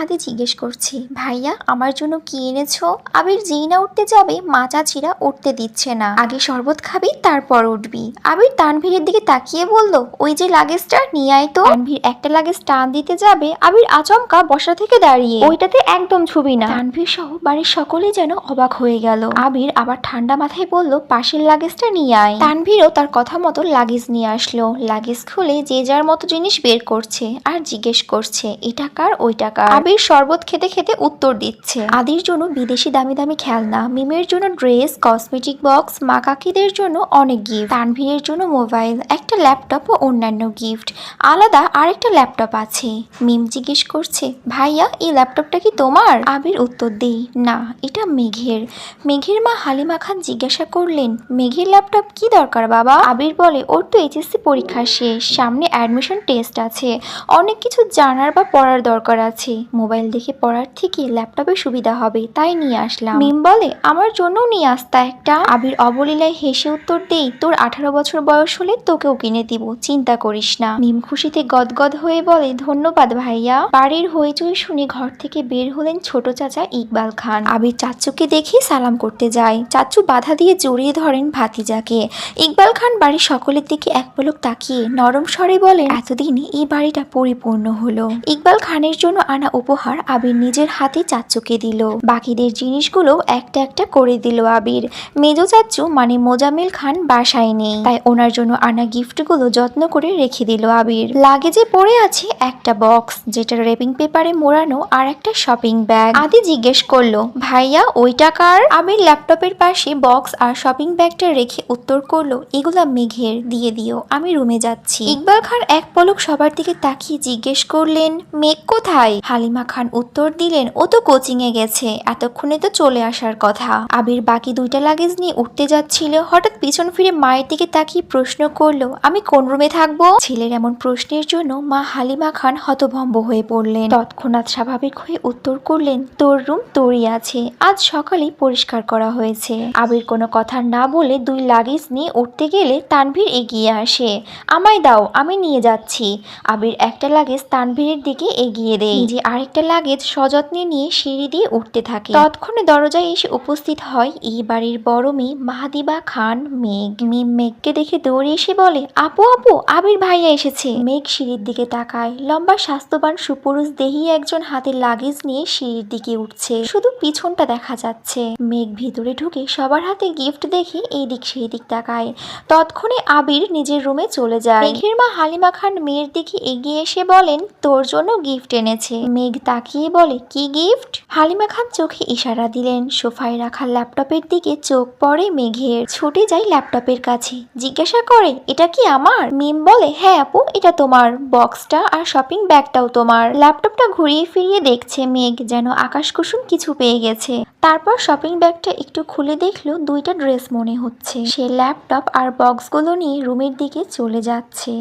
আদি জিজ্ঞেস করছি, ভাইয়া আমার জন্য কি এনেছো? আবির যেই না উঠতে যাবে মা চাচিরা উঠতে দিচ্ছে না। আগে শরবত খাবি তারপর উঠবি। আবির তানভীরের দিকে তাকিয়ে বলল, ওই যে লাগেজটা নিয়ে আয় তো। তানভীর একটা লাগেজ টান দিতে যাবে, আবির আচমকা বসা থেকে দাঁড়িয়ে, ওইটাতে একদম ছবি না। তানভীর সহ বাড়ির সকলেই যেন অবাক হয়ে গেল। আবির আবার ঠান্ডা মাথায় বলল, পাশের লাগেজটা নিয়ে আয়। তানভীরও তার কথা মতো লাগেজ নিয়ে আসলো। লাগেজ খুলে যে যার মতো জিনিস বের করছে আর জিজ্ঞেস করছে, এটা কার ওইটা কার। আবির শরবত খেতে খেতে উত্তর দিচ্ছে। আদির জন্য বিদেশি দামি দামি খেলনা, মিমের জন্য ড্রেস, কসমেটিক বক্স, মা কাকিদের জন্য অনেক গিফট, তানভীরের জন্য মোবাইল, একটা ল্যাপটপ ও অন্যান্য গিফট। আলাদা আরেকটা ল্যাপটপ আছে। মিম জিজ্ঞেস করছে, ভাইয়া এই ল্যাপটপটা কি তোমার? আবির উত্তর দেই, না এটা মেঘের। মেঘের মা হালিমা খান জিজ্ঞাসা করলেন, মেঘের ল্যাপটপ কি দরকার বাবা? আবির বলে, ওর তো এইচএসসি পরীক্ষা শেষ, সামনে অ্যাডমিশন টেস্ট আছে, অনেক কিছু জানার বা পড়ার দরকার আছে। মোবাইল দেখে পড়ার থেকে ল্যাপটপে সুবিধা হবে, তাই নিয়ে আসলাম। মিম বলে, আমার জন্যও নিয়ে আসতা একটা। আবির অবলীলায় হেসে উত্তর দেই, তোর 18 বছর বয়স হলে তোকেও কিনে দিব, চিন্তা করিস না। মিম খুশিতে গদগদ হয়ে বলে, ধন্যবাদ ভাইয়া। বাড়ির হইচই শুনে ঘর থেকে বের হলেন ছোট চাচা ইকবাল খান। আবির চাচ্চুকে দেখে সালাম করতে যায়। চাচ্চু বাধা দিয়ে জড়িয়ে ধরেন ভাতিজাকে। ইকবাল খান বাড়ির সকলের দিকে এক পলক তাকিয়ে নরম স্বরে বলেন, এতদিনে এই বাড়িটা পরিপূর্ণ হলো। ইকবাল খানের জন্য আনা উপহার আবির নিজের হাতে চাচ্চুকে দিল। বাকিদের জিনিসগুলো একটা একটা করে দিল আবির। মেজো চাচ্চু মানে মোজাম্মেল খান বাসায় নেই, তাই ওনার জন্য আনা গিফটগুলো যত্ন করে রেখে দিল আবির। লাগেজে পড়ে আছে একটা বক্স, যেটা রেপিং পেপারে মোড়ানো, আর একটা শপিং ব্যাগ। আদি জিজ্ঞেস করলো, ভাইয়া ওইটা কার? আবির ল্যাপটপের পাশে বক্স আর শপিং ব্যাগটা রেখে উত্তর করলো, এগুলা মেঘের, দিয়ে দিও, আমি রুমে যাচ্ছি। ইকবাল খান এক পলক সবার দিকে তাকিয়ে জিজ্ঞেস করলেন, মেঘ কোথায়? হালিমা খান উত্তর দিলেন, ও তো কোচিং এ গেছে, এতক্ষণে তো চলে আসার কথা। আবির বাকি দুইটা লাগেজ নিয়ে উঠতে যাচ্ছিল, হঠাৎ পিছন ফিরে মায়ের দিকে তাকিয়ে প্রশ্ন করলো, আমি কোন রুমে থাকবো? ছেলের এমন প্রশ্নের জন্য মা হালিমা খান হতভম্ব হয়ে পড়লেন। তৎক্ষণাৎ স্বাভাবিক হয়ে উত্তর করলেন, তোর রুম তোরই আছে, আজ সকালেই পরিষ্কার করা হয়েছে। আবির কোনো কথা না বলে দুই লাগেজ নিয়ে উঠতে গেলে তানভীর এগিয়ে আসে, আমায় দাও, আমি নিয়ে যাচ্ছি। আবির একটা লাগেজ তানভীরের দিকে এগিয়ে দেয়, যে আরেকটা লাগেজ সযত্নে নিয়ে সিঁড়ি দিয়ে উঠতে থাকে। তৎক্ষণে দরজায় এসে উপস্থিত হয় এই বাড়ির বড় মেয়ে মাহাদিবা খান মেঘ। মিম মেঘকে দেখে দৌড়ে এসে বলে, আপু আপু, আবির ভাইয়া এসেছে। মেঘ সিঁড়ির দিকে তাকায়, লম্বা স্বাস্থ্যবান সুপুরুষ দেহি একজন হাতে লাগেজ নিয়ে সিঁড়ির দিকে উঠছে, শুধু পিছনটা দেখা যাচ্ছে। মেঘ ভিতরে ঢুকে সবার হাতে গিফট দেখে এই দিক সেই দিক তাকায়। তৎক্ষণে আবির নিজের রুমে চলে যায়। মেঘের মা হালিমা খান মেয়ের দিকে এগিয়ে এসে বলেন, তোর জন্য গিফট এনেছে। মেঘ তাকিয়ে বলে, কি গিফট? হালিমা খান চোখে ইশারা দিলেন। সোফায় রাখা ল্যাপটপের দিকে চোখ পড়ে মেঘের, ছুটে যায় ল্যাপটপের কাছে, জিজ্ঞাসা করে, এটা কি আমার? মিম বলে, হ্যাঁ আপু, এটা তোমার। বক্সটা আর শপিং ব্যাগটাও তোমার। ল্যাপটপটা ঘুরিয়ে ফিরিয়ে দেখছে মেঘ, যেন আকাশ কুসুম কিছু পেয়ে গেছে। তারপর শপিং ব্যাগটা একটু খুলে দেখলো দুইটা ড্রেস মনে হচ্ছে। সে ল্যাপটপ আর বক্সগুলো নিয়ে রুমের দিকে চলে যাচ্ছে।